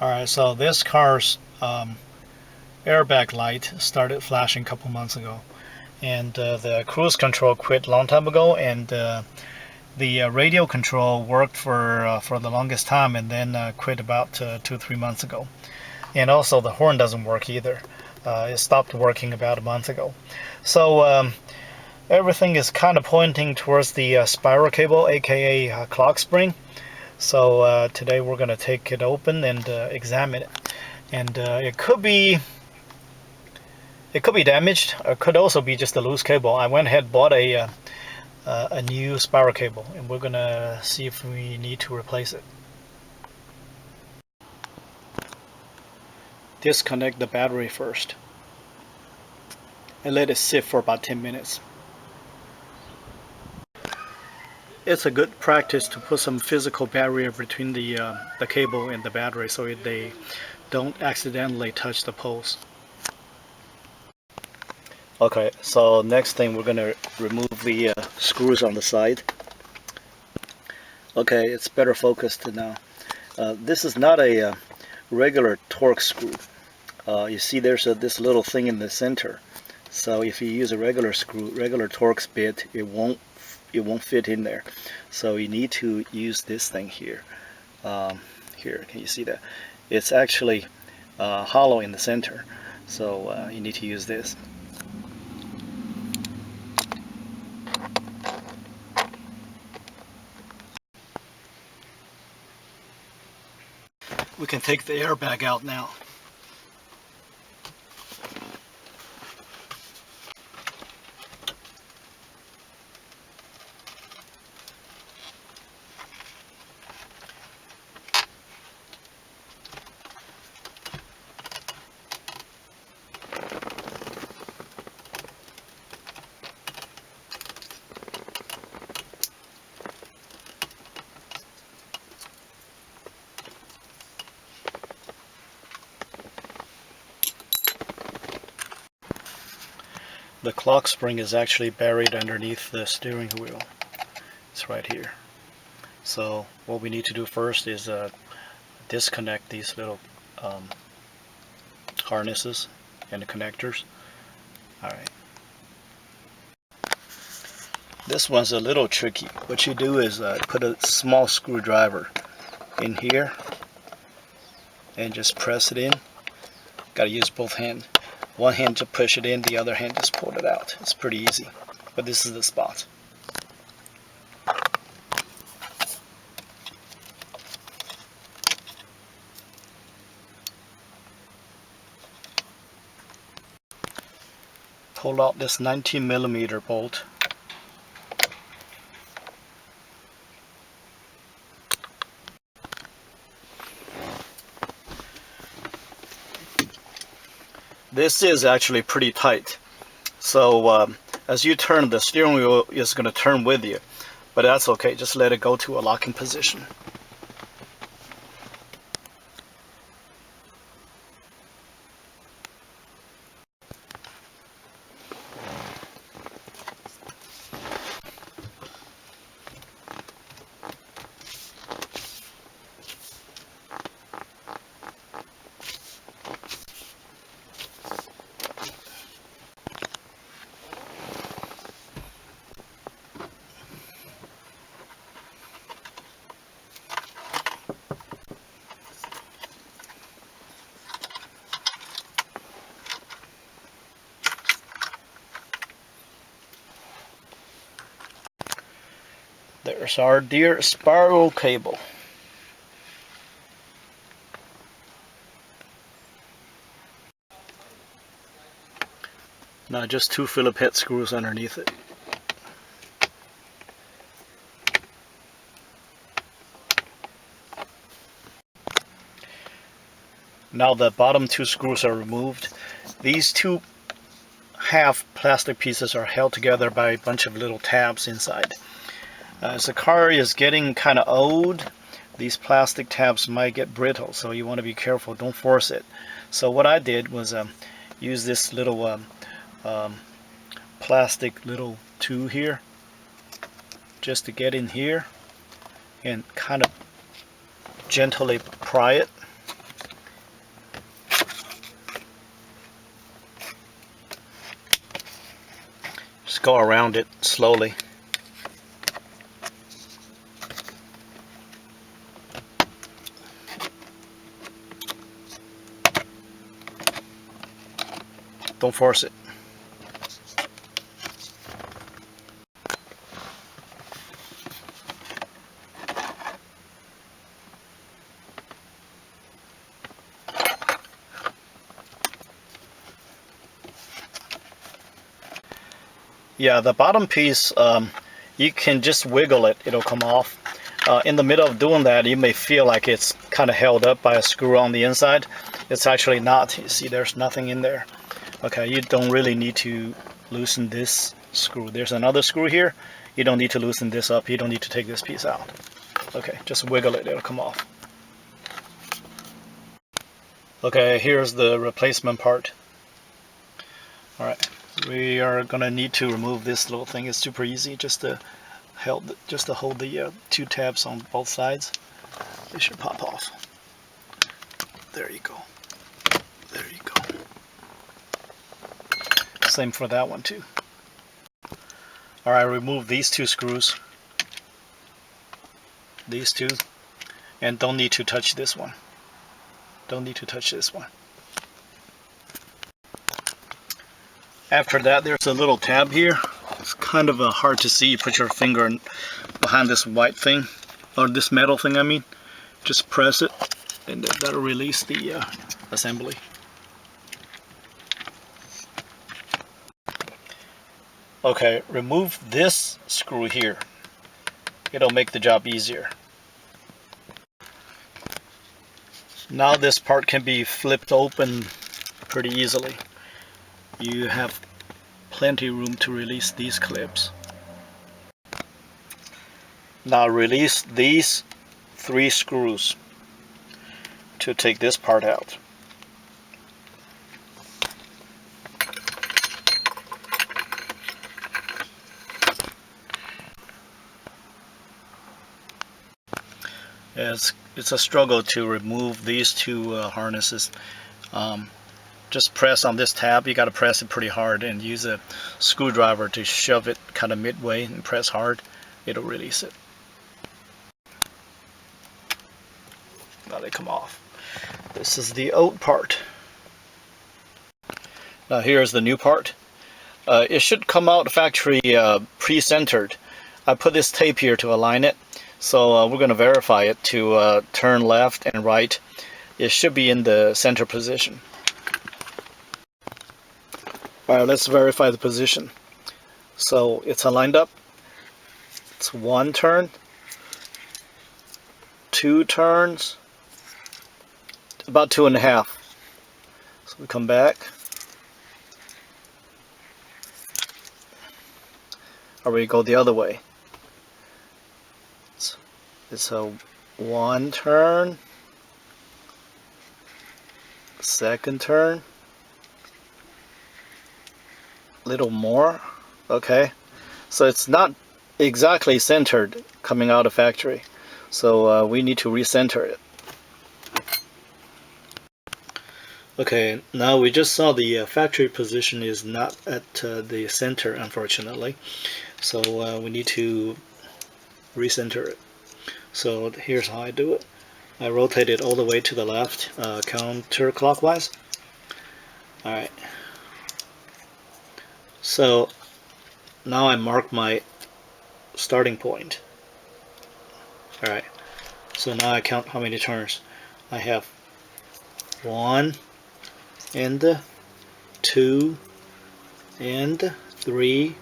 Alright, so this car's airbag light started flashing a couple months ago, and the cruise control quit a long time ago, and the radio control worked for the longest time, and then quit about 2-3 months ago. And also the horn doesn't work either. It stopped working about a month ago. So everything is kind of pointing towards the spiral cable, aka clock spring. So today we're going to take it open and examine it. And it could be damaged. It could also be just a loose cable. I went ahead and bought a new spiral cable, and we're gonna see if we need to replace it. Disconnect the battery first and let it sit for about 10 minutes. It's a good practice to put some physical barrier between the cable and the battery so they don't accidentally touch the poles. Okay, so next thing we're gonna remove the screws on the side. Okay, it's better focused now. This is not a regular Torx screw. You see there's this little thing in the center. So if you use a regular screw, regular Torx bit, it won't fit in there. So you need to use this thing here. Here, can you see that? It's actually hollow in the center. So you need to use this. We can take the airbag out now. The clock spring is actually buried underneath the steering wheel. It's right here. So what we need to do first is disconnect these little harnesses and the connectors. Alright. This one's a little tricky. What you do is put a small screwdriver in here and just press it in. Gotta use both hands. One hand to push it in, the other hand just pull it out. It's pretty easy, but this is the spot. Pull out this 19mm bolt. This is actually pretty tight, so as you turn, the steering wheel is going to turn with you, but that's okay. Just let it go to a locking position. There's our dear spiral cable. Now just 2 Phillips head screws underneath it. Now the bottom 2 screws are removed. These 2 half plastic pieces are held together by a bunch of little tabs inside. As the car is getting kind of old, these plastic tabs might get brittle, so you want to be careful. Don't force it. So what I did was use this little plastic little tool here, just to get in here and kind of gently pry it. go around it slowly. Don't force it. Yeah, the bottom piece, you can just wiggle it, it'll come off. In the middle of doing that, you may feel like it's kind of held up by a screw on the inside. It's actually not. You see, there's nothing in there. Okay, you don't really need to loosen this screw. There's another screw here. You don't need to loosen this up. You don't need to take this piece out. Okay, just wiggle it, it'll come off. Okay, here's the replacement part. All right, we are gonna need to remove this little thing. It's super easy, just to hold the two tabs on both sides. They should pop off. There you go. There you go. Same for that one too. All right, remove these two screws. These two, and don't need to touch this one. Don't need to touch this one. After that, there's a little tab here. It's kind of hard to see. You put your finger behind this white thing, or this metal thing, I mean. Just press it, and that'll release the assembly. Okay, remove this screw here. It'll make the job easier. Now this part can be flipped open pretty easily. You have plenty of room to release these clips. Now release these 3 screws to take this part out. It's a struggle to remove these 2 harnesses. Just press on this tab. You got to press it pretty hard and use a screwdriver to shove it kind of midway and press hard. It'll release it. Now they come off. This is the old part. Now here's the new part. It should come out factory pre-centered. I put this tape here to align it. So we're going to verify it to turn left and right. It should be in the center position. Alright, let's verify the position. So it's aligned up. It's 1 turn, 2 turns, about 2.5. So we come back. Or we go the other way. It's a 1 turn, 2nd turn, little more. Okay, so it's not exactly centered coming out of factory, so we need to recenter it. Okay, now we just saw the factory position is not at the center, unfortunately, so we need to recenter it. So here's how I do it. I rotate it all the way to the left, counterclockwise. Alright. So now I mark my starting point. Alright. So now I count how many turns. I have 1 and 2 and 3,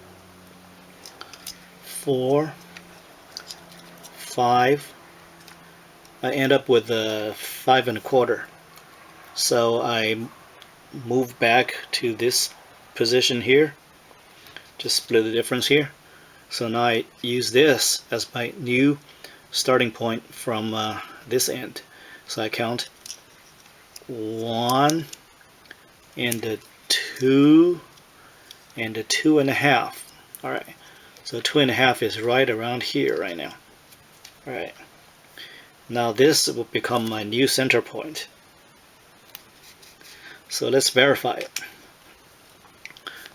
4, 5. I end up with 5 1/4. So I move back to this position here. Just split the difference here. So now I use this as my new starting point from this end. So I count 1 and 2 and 2.5. Alright, so 2.5 is right around here right now. Alright, now this will become my new center point. So let's verify it.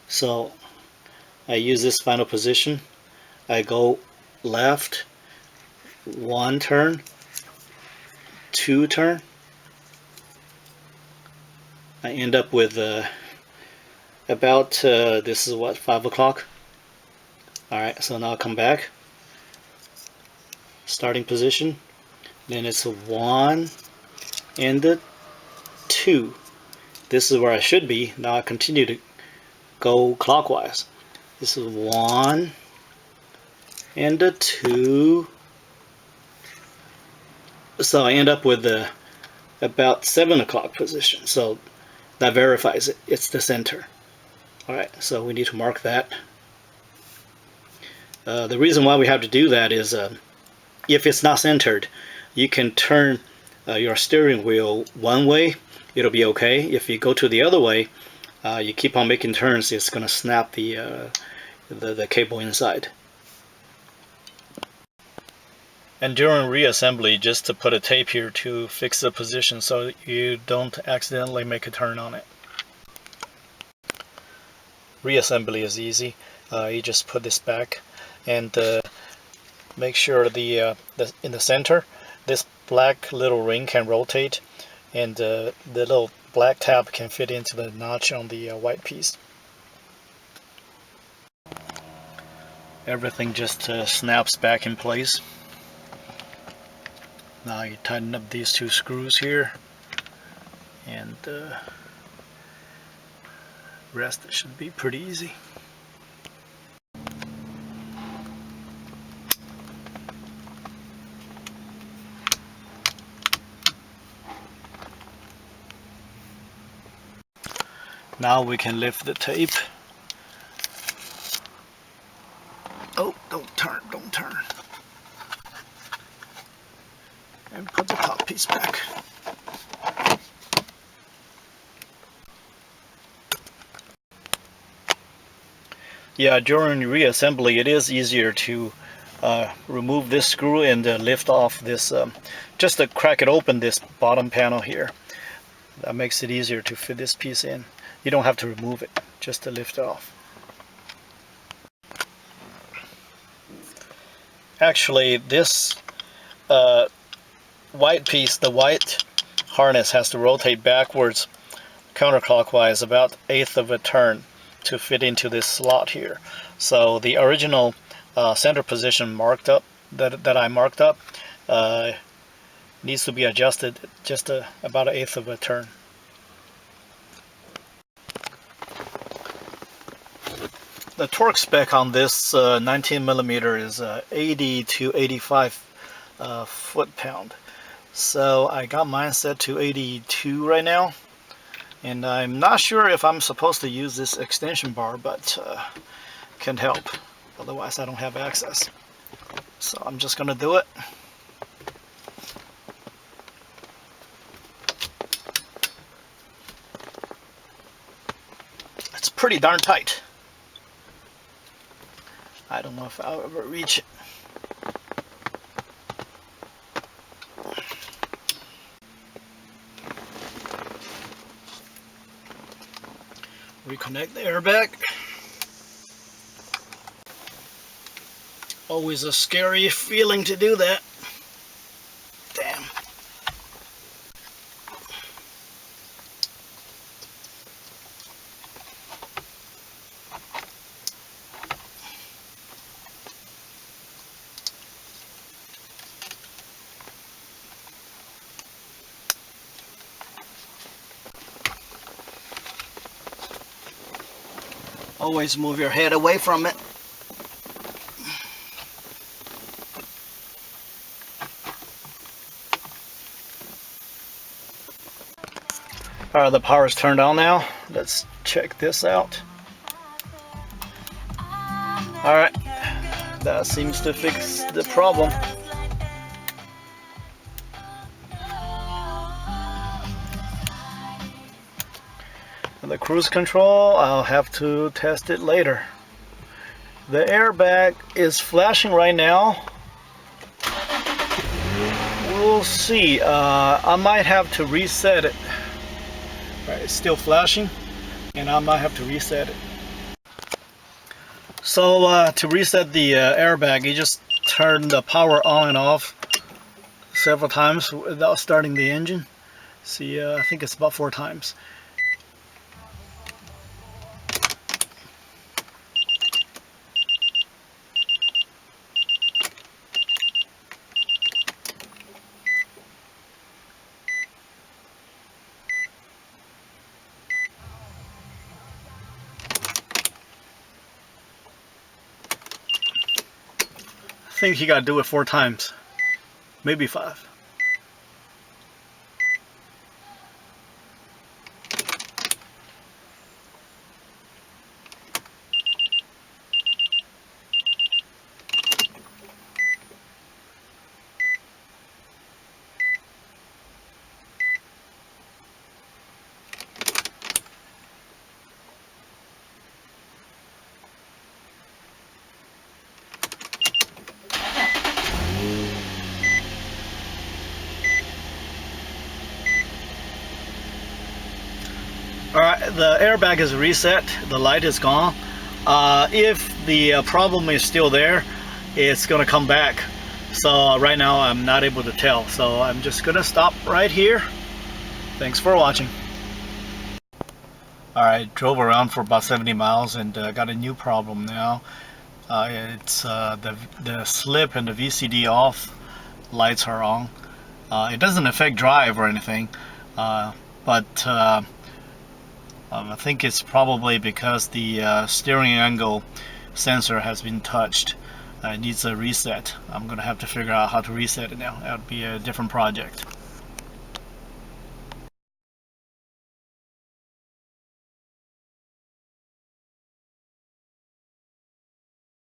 So I use this final position. I go left 1 turn, 2 turn. I end up with about this is what, 5 o'clock. Alright, so now I'll come back, starting position, then it's a 1 and a 2. This is where I should be. Now I continue to go clockwise. This is 1 and a 2. So I end up with about 7 o'clock position. So that verifies it. It's the center. Alright, so we need to mark that. The reason why we have to do that is if it's not centered, you can turn your steering wheel one way, it'll be okay. If you go to the other way, you keep on making turns, it's going to snap the cable inside. And during reassembly, just to put a tape here to fix the position so you don't accidentally make a turn on it. Reassembly is easy. You just put this back and make sure in the center this black little ring can rotate, and the little black tab can fit into the notch on the white piece. Everything just snaps back in place. Now you tighten up these 2 screws here, and rest should be pretty easy. Now we can lift the tape. Oh, don't turn. And put the top piece back. Yeah, during reassembly it is easier to remove this screw and lift off this, just to crack it open, this bottom panel here. That makes it easier to fit this piece in. You don't have to remove it, just to lift it off. Actually, this white piece, the white harness, has to rotate backwards counterclockwise about 1/8 of a turn to fit into this slot here. So the original center position marked up that I marked up needs to be adjusted just about 1/8 of a turn. The torque spec on this 19mm is 80 to 85 foot-pound. So I got mine set to 82 right now, and I'm not sure if I'm supposed to use this extension bar, but can help. Otherwise I don't have access. So I'm just gonna do it. It's pretty darn tight. I don't know if I'll ever reach it. Reconnect the airbag. Always a scary feeling to do that. Damn. Always move your head away from it. Alright, the power is turned on now. Let's check this out. Alright, that seems to fix the problem. And the cruise control, I'll have to test it later. The airbag is flashing right now. We'll see. I might have to reset it. Right, it's still flashing, and I might have to reset it. So to reset the airbag, you just turn the power on and off several times without starting the engine. See, I think it's about 4 times. I think you gotta do it 4 times, maybe 5. Alright, the airbag is reset, the light is gone. If the problem is still there, it's gonna come back. So right now I'm not able to tell, so I'm just gonna stop right here. Thanks for watching. Alright, drove around for about 70 miles and got a new problem now. It's the slip and the VCD off lights are on. It doesn't affect drive or anything, but I think it's probably because the steering angle sensor has been touched. It needs a reset. I'm gonna have to figure out how to reset it now. That would be a different project.